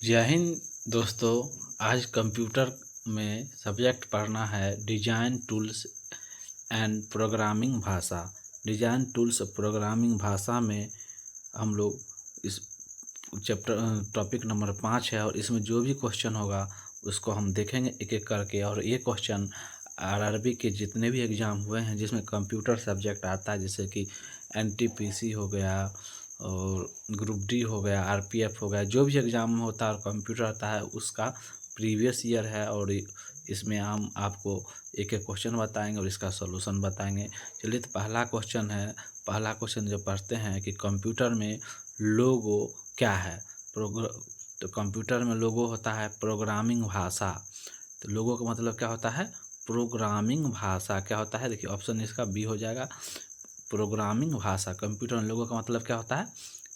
जय हिंद दोस्तों। आज कंप्यूटर में सब्जेक्ट पढ़ना है डिजाइन टूल्स एंड प्रोग्रामिंग भाषा। डिजाइन टूल्स प्रोग्रामिंग भाषा में हम लोग इस चैप्टर टॉपिक नंबर 5 है और इसमें जो भी क्वेश्चन होगा उसको हम देखेंगे एक एक करके। और ये क्वेश्चन आरआरबी के जितने भी एग्ज़ाम हुए हैं जिसमें कंप्यूटर सब्जेक्ट आता है, जैसे कि एनटीपीसी हो गया और ग्रुप डी हो गया, आरपीएफ हो गया, जो भी एग्ज़ाम होता है और कंप्यूटर आता है उसका प्रीवियस ईयर है। और इसमें हम आपको एक एक क्वेश्चन बताएंगे और इसका सॉल्यूशन बताएंगे। चलिए, तो पहला क्वेश्चन है। पहला क्वेश्चन जो पढ़ते हैं कि कंप्यूटर में लोगो क्या है। तो कंप्यूटर में लोगो होता है प्रोग्रामिंग भाषा। तो लोगो का मतलब क्या होता है? प्रोग्रामिंग भाषा। क्या होता है? देखिए, ऑप्शन इसका बी हो जाएगा, प्रोग्रामिंग भाषा। कंप्यूटर में लोगो का मतलब क्या होता है?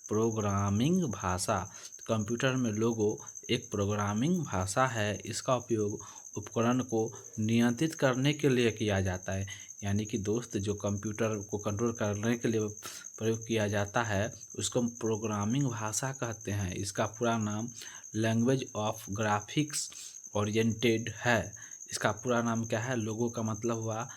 प्रोग्रामिंग भाषा। कंप्यूटर में लोगो एक प्रोग्रामिंग भाषा है। इसका उपयोग उपकरण को नियंत्रित करने के लिए किया जाता है। यानी कि दोस्त, जो कंप्यूटर को कंट्रोल करने के लिए प्रयोग किया जाता है उसको हम प्रोग्रामिंग भाषा कहते हैं। इसका पूरा नाम लैंग्वेज ऑफ ग्राफिक्स ओरिएंटेड है। इसका पूरा नाम क्या है? लोगो का मतलब हुआ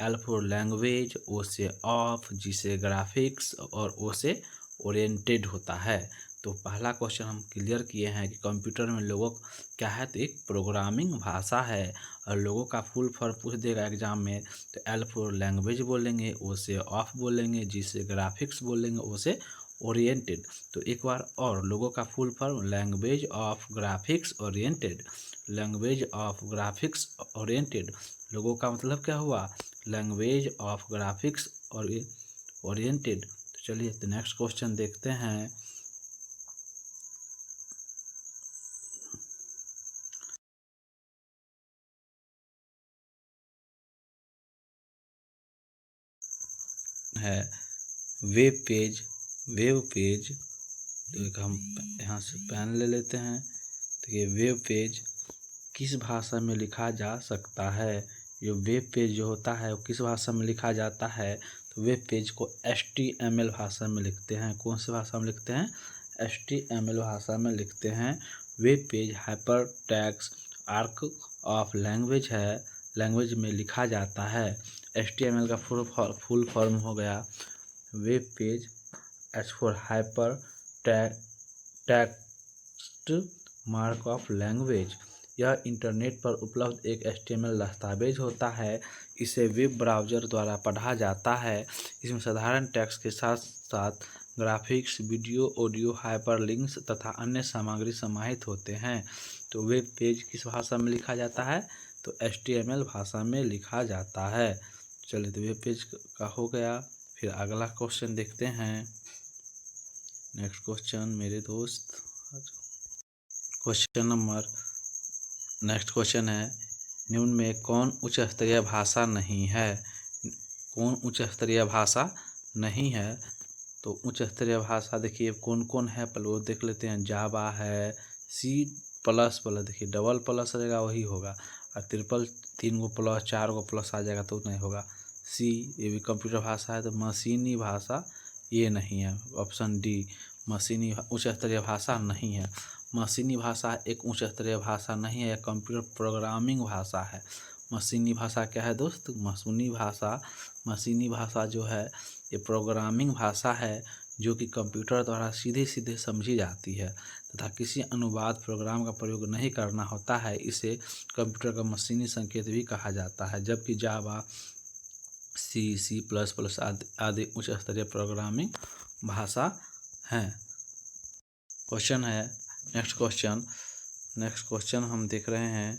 एल फॉर लैंग्वेज, ओ से ऑफ, जी से ग्राफिक्स और ओ से ओरिएंटेड होता है। तो पहला क्वेश्चन हम क्लियर किए हैं कि कंप्यूटर में लोगो क्या है, तो एक प्रोग्रामिंग भाषा है। और लोगो का फुल फॉर्म पूछ देगा एग्जाम में, तो एल फॉर लैंग्वेज बोलेंगे, ओ से ऑफ बोलेंगे, जी से ग्राफिक्स बोलेंगे, ओ से ओरिएंटेड। तो एक बार और, लोगो का full form language of graphics oriented. Language of graphics oriented. Logo का मतलब क्या हुआ? Language of graphics oriented. तो चलिए, तो नेक्स्ट क्वेश्चन देखते हैं। है वेब पेज। वेब पेज, तो एक हम यहाँ से पेन ले लेते हैं। तो ये वेब पेज किस भाषा में लिखा जा सकता है? ये वेब पेज जो होता है वो किस भाषा में लिखा जाता है? तो वेब पेज को HTML भाषा में लिखते हैं। कौन सी भाषा में लिखते हैं? HTML भाषा में लिखते हैं। Web page hyper text arc of language है, लैंग्वेज में लिखा जाता है। HTML का फुल फॉर्म हो गया web page, H for hyper text mark of language. यह इंटरनेट पर उपलब्ध एक HTML दस्तावेज होता है। इसे वेब ब्राउज़र द्वारा पढ़ा जाता है। इसमें साधारण टेक्स्ट के साथ साथ ग्राफिक्स, वीडियो, ऑडियो, हाइपरलिंक्स तथा अन्य सामग्री समाहित होते हैं। तो वेब पेज किस भाषा में लिखा जाता है? तो HTML भाषा में लिखा जाता है। चलिए, तो वेब पेज का हो गया। फिर अगला क्वेश्चन देखते हैं। नेक्स्ट क्वेश्चन मेरे दोस्त, क्वेश्चन नंबर नेक्स्ट क्वेश्चन है, निम्न में कौन उच्च स्तरीय भाषा नहीं है? कौन उच्च स्तरीय भाषा नहीं है? तो उच्च स्तरीय भाषा देखिए कौन कौन है, पहले वो देख लेते हैं। जावा है, C++, देखिए डबल प्लस आ जाएगा वही होगा, और ट्रिपल 3 गो प्लस 4 गो प्लस आ जाएगा तो नहीं होगा। सी, ये भी कंप्यूटर भाषा है। तो मशीनी भाषा ये नहीं है, ऑप्शन डी मशीनी उच्च स्तरीय भाषा नहीं है। मशीनी भाषा एक उच्च स्तरीय भाषा नहीं है, यह कंप्यूटर प्रोग्रामिंग भाषा है। मशीनी भाषा क्या है दोस्त? मशीनी भाषा जो है ये प्रोग्रामिंग भाषा है जो कि कंप्यूटर द्वारा सीधे सीधे समझी जाती है तथा किसी अनुवाद प्रोग्राम का प्रयोग नहीं करना होता है। इसे कंप्यूटर का मशीनी संकेत भी कहा जाता है। जबकि जावा, C++ आदि उच्च स्तरीय प्रोग्रामिंग भाषा हैं। क्वेश्चन है नेक्स्ट क्वेश्चन हम देख रहे हैं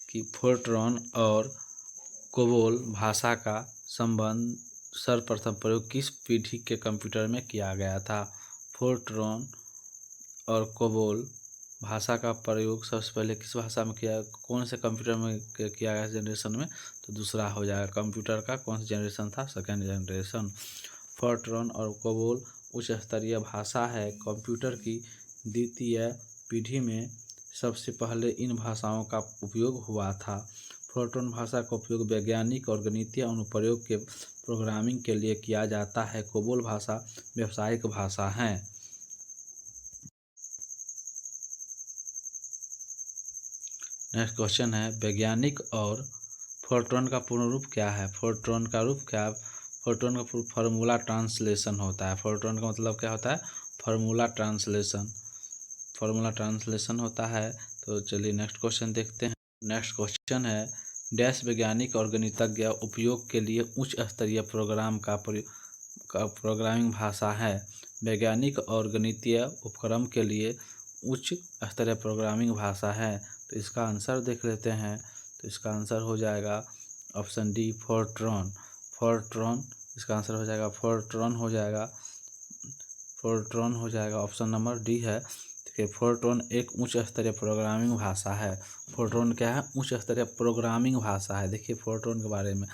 कि फोर्ट्रॉन और कोबोल भाषा का संबंध सर्वप्रथम प्रयोग किस पीढ़ी के कंप्यूटर में किया गया था? फोर्ट्रॉन और कोबोल भाषा का प्रयोग सबसे पहले किस भाषा में किया, कौन से कंप्यूटर में किया गया जनरेशन में? तो दूसरा हो जाएगा। कंप्यूटर का कौन सा जनरेशन था? Second generation. फोर्ट्रॉन और कोबोल उच्च स्तरीय भाषा है। कंप्यूटर की द्वितीय पीढ़ी में सबसे पहले इन भाषाओं का उपयोग हुआ था। फोर्ट्रॉन भाषा का उपयोग वैज्ञानिक और गणितीय अनुप्रयोग के प्रोग्रामिंग के लिए किया जाता है। कोबोल भाषा व्यावसायिक भाषा है। नेक्स्ट क्वेश्चन है वैज्ञानिक और फोर्ट्रॉन का पूर्ण रूप क्या है। फोर्ट्रॉन का रूप क्या है। फोर्ट्रॉन का फार्मूला ट्रांसलेशन होता है। फोर्ट्रॉन का मतलब क्या होता है, फार्मूला ट्रांसलेशन, फार्मूला ट्रांसलेशन होता है। तो चलिए नेक्स्ट क्वेश्चन देखते हैं। नेक्स्ट क्वेश्चन है डैश वैज्ञानिक और गणितज्ञ उपयोग के लिए उच्च स्तरीय प्रोग्राम का प्रोग्रामिंग भाषा है। वैज्ञानिक और गणितीय उपक्रम के लिए उच्च स्तरीय प्रोग्रामिंग भाषा है। तो इसका आंसर देख लेते हैं। तो इसका आंसर हो जाएगा ऑप्शन डी फोर्ट्रॉन। फोर्ट्रॉन इसका आंसर हो जाएगा, फोर्ट्रॉन हो जाएगा, फोर्ट्रॉन हो जाएगा। ऑप्शन नंबर डी है। देखिए फोर्ट्रॉन एक उच्च स्तरीय प्रोग्रामिंग भाषा है। फोर्ट्रॉन क्या है, उच्च स्तरीय प्रोग्रामिंग भाषा है। देखिए फोर्ट्रॉन के बारे में,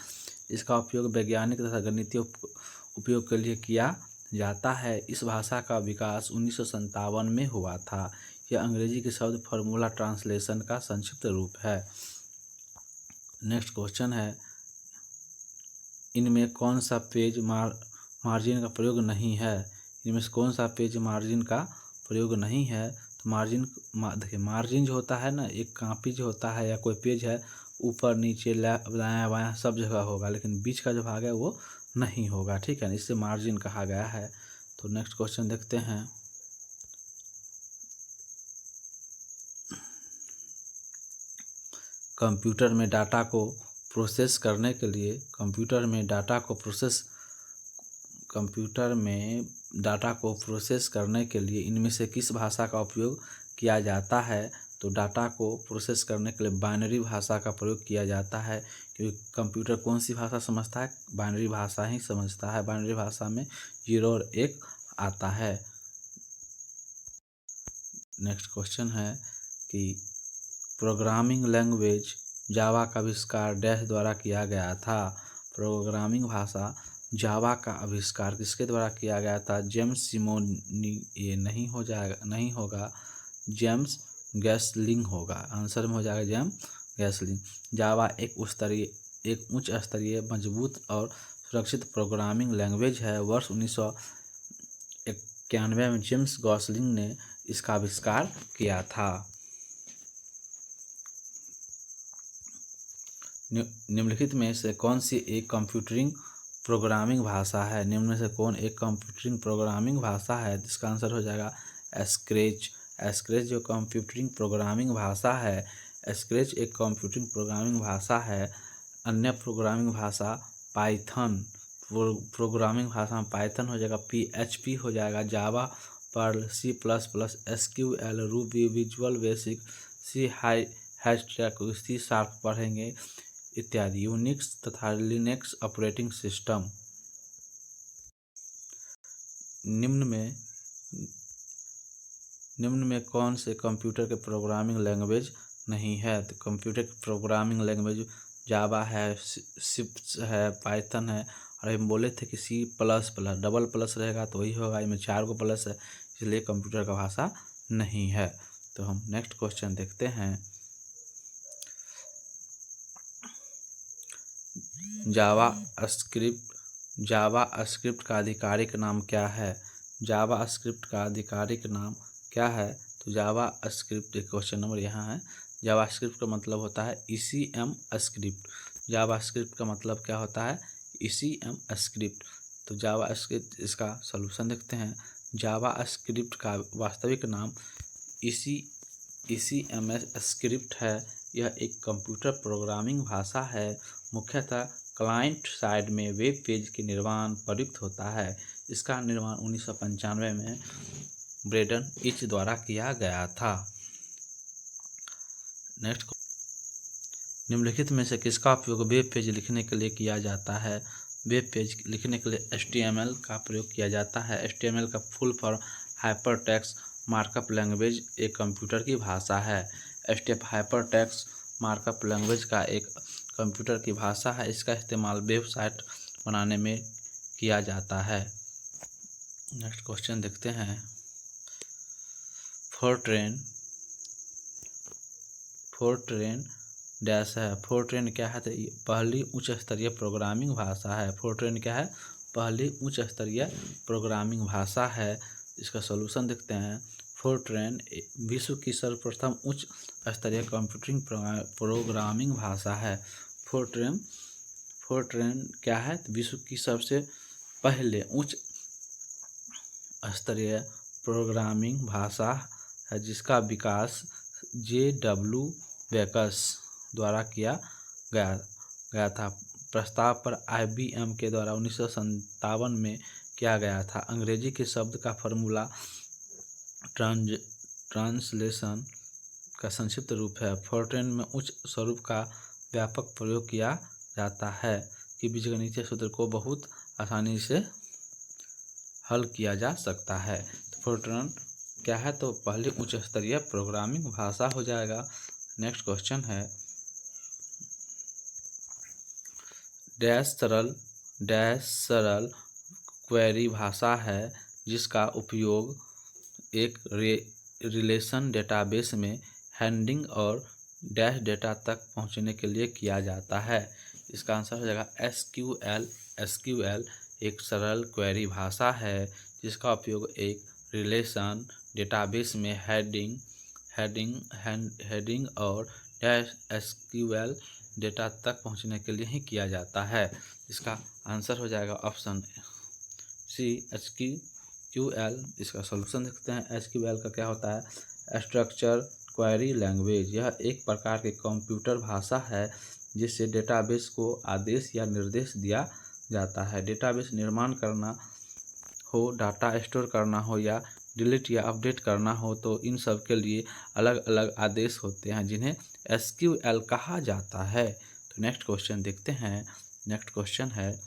इसका उपयोग वैज्ञानिक तथा गणितीय उपयोग के लिए किया जाता है। इस भाषा का विकास 1957 में हुआ था। यह अंग्रेजी के शब्द फार्मूला ट्रांसलेशन का संक्षिप्त रूप है। नेक्स्ट क्वेश्चन है इनमें कौन सा पेज मार्जिन का प्रयोग नहीं है। इनमें से कौन सा पेज मार्जिन का प्रयोग नहीं है। तो मार्जिन देखिए मार्जिन जो होता है ना, एक कापी जो होता है या कोई पेज है, ऊपर नीचे दायां बायां सब जगह होगा, लेकिन बीच का जो भाग है वो नहीं होगा। ठीक है ना, इससे मार्जिन कहा गया है। तो नेक्स्ट क्वेश्चन देखते हैं। कंप्यूटर में डाटा को प्रोसेस करने के लिए इनमें से किस भाषा का उपयोग किया जाता है। तो डाटा को प्रोसेस करने के लिए बाइनरी भाषा का प्रयोग किया जाता है, क्योंकि कंप्यूटर कौन सी भाषा समझता है, बाइनरी भाषा ही समझता है। बाइनरी भाषा में 0 और 1 आता है। नेक्स्ट क्वेश्चन है कि प्रोग्रामिंग लैंग्वेज जावा का आविष्कार डैश द्वारा किया गया था। प्रोग्रामिंग भाषा जावा का आविष्कार किसके द्वारा किया गया था। जेम्स सिमोनी, ये नहीं होगा, जेम्स गैसलिंग होगा। आंसर में हो जाएगा जेम्स गैसलिंग। जावा एक उच्च स्तरीय मजबूत और सुरक्षित प्रोग्रामिंग लैंग्वेज है। वर्ष 1991 में जेम्स गैसलिंग ने इसका आविष्कार किया था। निम्नलिखित में से कौन सी एक कंप्यूटरिंग प्रोग्रामिंग भाषा है। निम्न में से कौन एक कंप्यूटरिंग प्रोग्रामिंग भाषा है। जिसका आंसर हो जाएगा स्क्रैच। स्क्रैच जो कंप्यूटरिंग प्रोग्रामिंग भाषा है, स्क्रैच एक कंप्यूटरिंग प्रोग्रामिंग भाषा है। अन्य प्रोग्रामिंग भाषा पाइथन, प्रोग्रामिंग भाषा में पाइथन हो जाएगा, PHP हो जाएगा, Java, Perl, C++, SQL, Ruby, Visual Basic, C hashtag, C# पढ़ेंगे इत्यादि। यूनिक्स तथा लिनक्स ऑपरेटिंग सिस्टम। निम्न में कौन से कंप्यूटर के प्रोग्रामिंग लैंग्वेज नहीं है। तो कंप्यूटर की प्रोग्रामिंग लैंग्वेज जावा है, सिप्स है, पाइथन है, और हम बोले थे कि C++, डबल प्लस रहेगा तो वही होगा, इसमें 4 को प्लस है, इसलिए कंप्यूटर का भाषा नहीं है। तो हम नेक्स्ट क्वेश्चन देखते हैं। जावा स्क्रिप्ट का आधिकारिक नाम क्या है। जावा स्क्रिप्ट का आधिकारिक नाम क्या है। तो जावा स्क्रिप्ट, क्वेश्चन नंबर यहाँ है। जावा स्क्रिप्ट का मतलब होता है ECM स्क्रिप्ट। जावा स्क्रिप्ट का मतलब क्या होता है, ECM स्क्रिप्ट। तो जावा स्क्रिप्ट, इसका सलूशन देखते हैं। जावा स्क्रिप्ट का वास्तविक नाम ECM स्क्रिप्ट है। यह एक कंप्यूटर प्रोग्रामिंग भाषा है। मुख्यतः क्लाइंट साइड में वेब पेज के निर्माण प्रयुक्त होता है। इसका निर्माण 1995 में ब्रेडन इच द्वारा किया गया था। नेक्स्ट, निम्नलिखित में से किसका उपयोग वेब पेज लिखने के लिए किया जाता है। वेब पेज लिखने के लिए HTML का प्रयोग किया जाता है। HTML का full form hypertext markup language एक कंप्यूटर की भाषा है। हाइपरटेक्स्ट मार्कअप लैंग्वेज का एक कंप्यूटर की भाषा है। इसका इस्तेमाल वेबसाइट बनाने में किया जाता है। नेक्स्ट क्वेश्चन देखते हैं। फोर्ट्रेन डैश है। फोर्ट्रेन क्या है, तो पहली उच्च स्तरीय प्रोग्रामिंग भाषा है। फोर्ट्रेन क्या है, पहली उच्च स्तरीय प्रोग्रामिंग भाषा है। इसका सॉल्यूशन देखते हैं। फोर्ट्रैन विश्व की सर्वप्रथम उच्च स्तरीय कंप्यूटिंग प्रोग्रामिंग भाषा है। फोर्ट्रैन क्या है? विश्व की सबसे पहले उच्च स्तरीय प्रोग्रामिंग भाषा है जिसका विकास JW बेकर्स द्वारा किया गया था। प्रस्ताव पर IBM के द्वारा 1957 में किया गया था। अंग्रेजी के शब्द का फॉर्मूला ट्रांसलेशन का संक्षिप्त रूप है। फोर्ट्रैन में उच्च स्वरूप का व्यापक प्रयोग किया जाता है कि बीजगणितीय सूत्र को बहुत आसानी से हल किया जा सकता है। तो फोर्ट्रैन क्या है? तो पहले उच्च स्तरीय प्रोग्रामिंग भाषा हो जाएगा। नेक्स्ट क्वेश्चन है, डैश सरल क्वेरी भाषा है जिसका उपयोग एक रिलेशन डेटाबेस में हैंडिंग और डैश डेटा तक पहुंचने के लिए किया जाता है। इसका आंसर हो जाएगा SQL एक सरल क्वेरी भाषा है जिसका उपयोग एक रिलेशन डेटाबेस में हेडिंग और डैश SQL डेटा तक पहुंचने के लिए ही किया जाता है। इसका आंसर हो जाएगा ऑप्शन C SQL। इसका सॉल्यूशन देखते हैं। SQL का क्या होता है? Structure query language. यह एक प्रकार की कंप्यूटर भाषा है जिससे डेटाबेस को आदेश या निर्देश दिया जाता है। डेटाबेस निर्माण करना हो, डाटा स्टोर करना हो या डिलीट या अपडेट करना हो तो इन सब के लिए अलग अलग आदेश होते हैं जिन्हें SQL कहा जाता है। तो नेक्स्ट क्वेश्चन देखते हैं। नेक्स्ट क्वेश्चन है,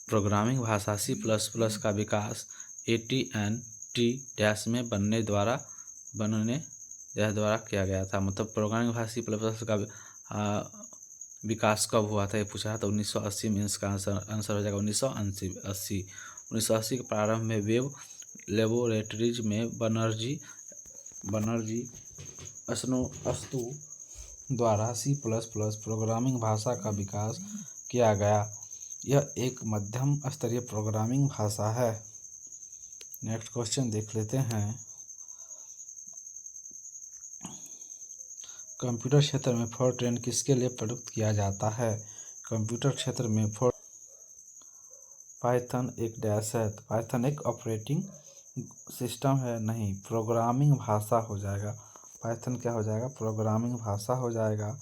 प्रोग्रामिंग भाषा C++ का विकास AT&T डैश में बनने द्वारा किया गया था। मतलब प्रोग्रामिंग भाषा C++ का विकास कब हुआ था ये पूछा था। तो 1980 में इसका आंसर हो जाएगा 1980 के प्रारंभ में वेब लेबोरेटरीज में बनर्जी अस्तु द्वारा C++ प्रोग्रामिंग भाषा का विकास किया गया। यह एक मध्यम स्तरीय प्रोग्रामिंग भाषा है। नेक्स्ट क्वेश्चन देख लेते हैं। कंप्यूटर क्षेत्र में फोर्ट्रैन किसके लिए प्रयुक्त किया जाता है? कंप्यूटर क्षेत्र में पाइथन एक डैश है। तो पाइथन एक ऑपरेटिंग सिस्टम है, नहीं प्रोग्रामिंग भाषा हो जाएगा। पाइथन क्या हो जाएगा? प्रोग्रामिंग भाषा हो जाएगा।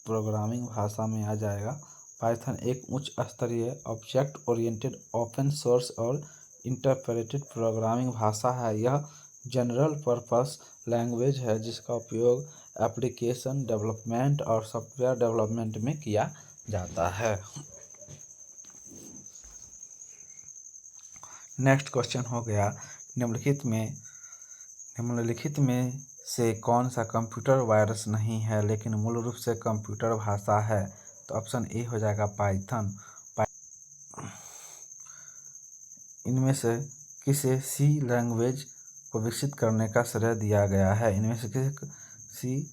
प्रोग्रामिंग भाषा में आ जाएगा। पाइथन एक उच्च स्तरीय ऑब्जेक्ट ओरिएंटेड ओपन सोर्स और इंटरप्रेटेड प्रोग्रामिंग भाषा है। यह जनरल पर्पस लैंग्वेज है जिसका उपयोग एप्लीकेशन डेवलपमेंट और सॉफ्टवेयर डेवलपमेंट में किया जाता है। नेक्स्ट क्वेश्चन हो गया, निम्नलिखित में से कौन सा कंप्यूटर वायरस नहीं है लेकिन मूल रूप से कंप्यूटर भाषा है? तो ऑप्शन ए हो जाएगा पाइथन। इनमें से किसे सी लैंग्वेज को विकसित करने का श्रेय दिया गया है? इनमें से किसे सी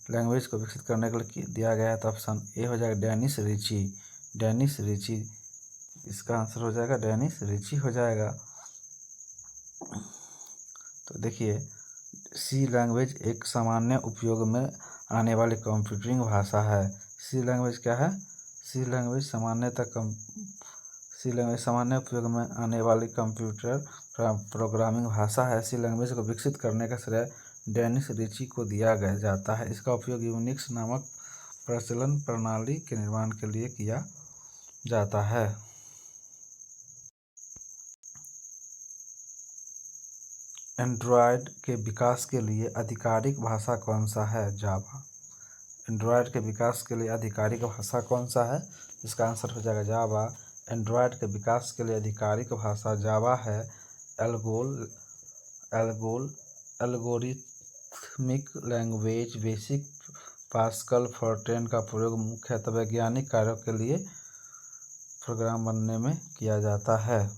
लैंग्वेज को विकसित करने के लिए दिया गया है? तो ऑप्शन ए हो जाएगा डेनिस रिची। इसका आंसर हो जाएगा डेनिस रिची हो जाएगा। तो देखिए, सी लैंग्वेज एक सामान्य उपयोग में आने वाली कंप्यूटिंग भाषा है। सी लैंग्वेज क्या है? सी लैंग्वेज सामान्य उपयोग में आने वाली कंप्यूटर प्रोग्रामिंग भाषा है। सी लैंग्वेज को विकसित करने का श्रेय डेनिस रिची को दिया जाता है। इसका उपयोग यूनिक्स नामक प्रचलन प्रणाली के निर्माण के लिए किया जाता है। एंड्रॉयड के विकास के लिए आधिकारिक भाषा कौन सा है? जावा। एंड्रॉयड के विकास के लिए आधिकारिक भाषा कौन सा है? इसका आंसर हो जाएगा जावा। एंड्रॉयड के विकास के लिए आधिकारिक भाषा जावा है। Algorithmic language basic pascal Fortran का प्रयोग मुख्यतः वैज्ञानिक कार्यों के लिए प्रोग्राम बनने में किया जाता है।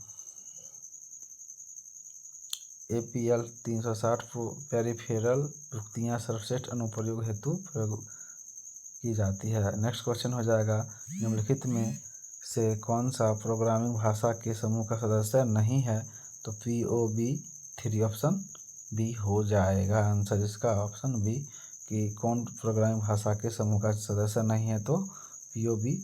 APL 360 पेरिफेरल युक्तियाँ सर्वश्रेष्ठ अनुप्रयोग हेतु प्रयोग की जाती है। नेक्स्ट क्वेश्चन हो जाएगा, निम्नलिखित में से कौन सा प्रोग्रामिंग भाषा के समूह का सदस्य नहीं है? तो POB 3 ऑप्शन बी हो जाएगा आंसर इसका, ऑप्शन बी। कि कौन प्रोग्रामिंग भाषा के समूह का सदस्य नहीं है, तो POB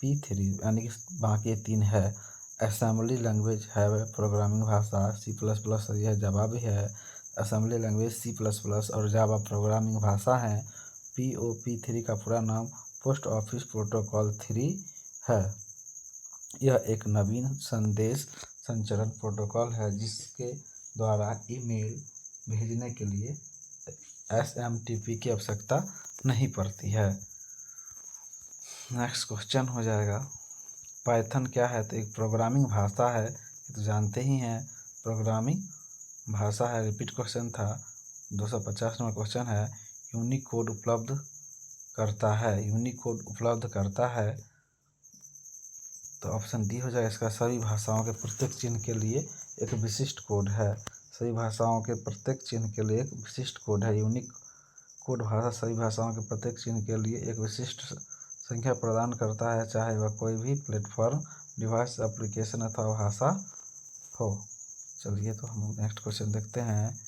P3, यानी कि बाकी 3 है। असेंबली लैंग्वेज है प्रोग्रामिंग भाषा, C++ यह जावा भी है। असेंबली लैंग्वेज C++ और जावा प्रोग्रामिंग भाषा है। POP3 का पूरा नाम पोस्ट ऑफिस प्रोटोकॉल 3 है। यह एक नवीन संदेश संचरण प्रोटोकॉल है जिसके द्वारा ईमेल भेजने के लिए SMTP की आवश्यकता नहीं पड़ती है। नेक्स्ट क्वेश्चन हो जाएगा, पाइथन क्या है? तो एक प्रोग्रामिंग भाषा है, ये तो जानते ही हैं, प्रोग्रामिंग भाषा है। रिपीट क्वेश्चन था, 250 नंबर क्वेश्चन है। यूनिकोड उपलब्ध करता है, तो ऑप्शन डी हो जाएगा इसका। सभी भाषाओं के प्रत्येक चिन्ह के लिए एक विशिष्ट कोड है। सभी भाषाओं के प्रत्येक चिन्ह के लिए एक विशिष्ट कोड है। यूनिक कोड भाषा सभी भाषाओं के प्रत्येक चिन्ह के लिए एक विशिष्ट संख्या प्रदान करता है, चाहे वह कोई भी प्लेटफॉर्म, डिवाइस, एप्लीकेशन अथवा भाषा हो। चलिए तो हम नेक्स्ट क्वेश्चन देखते हैं।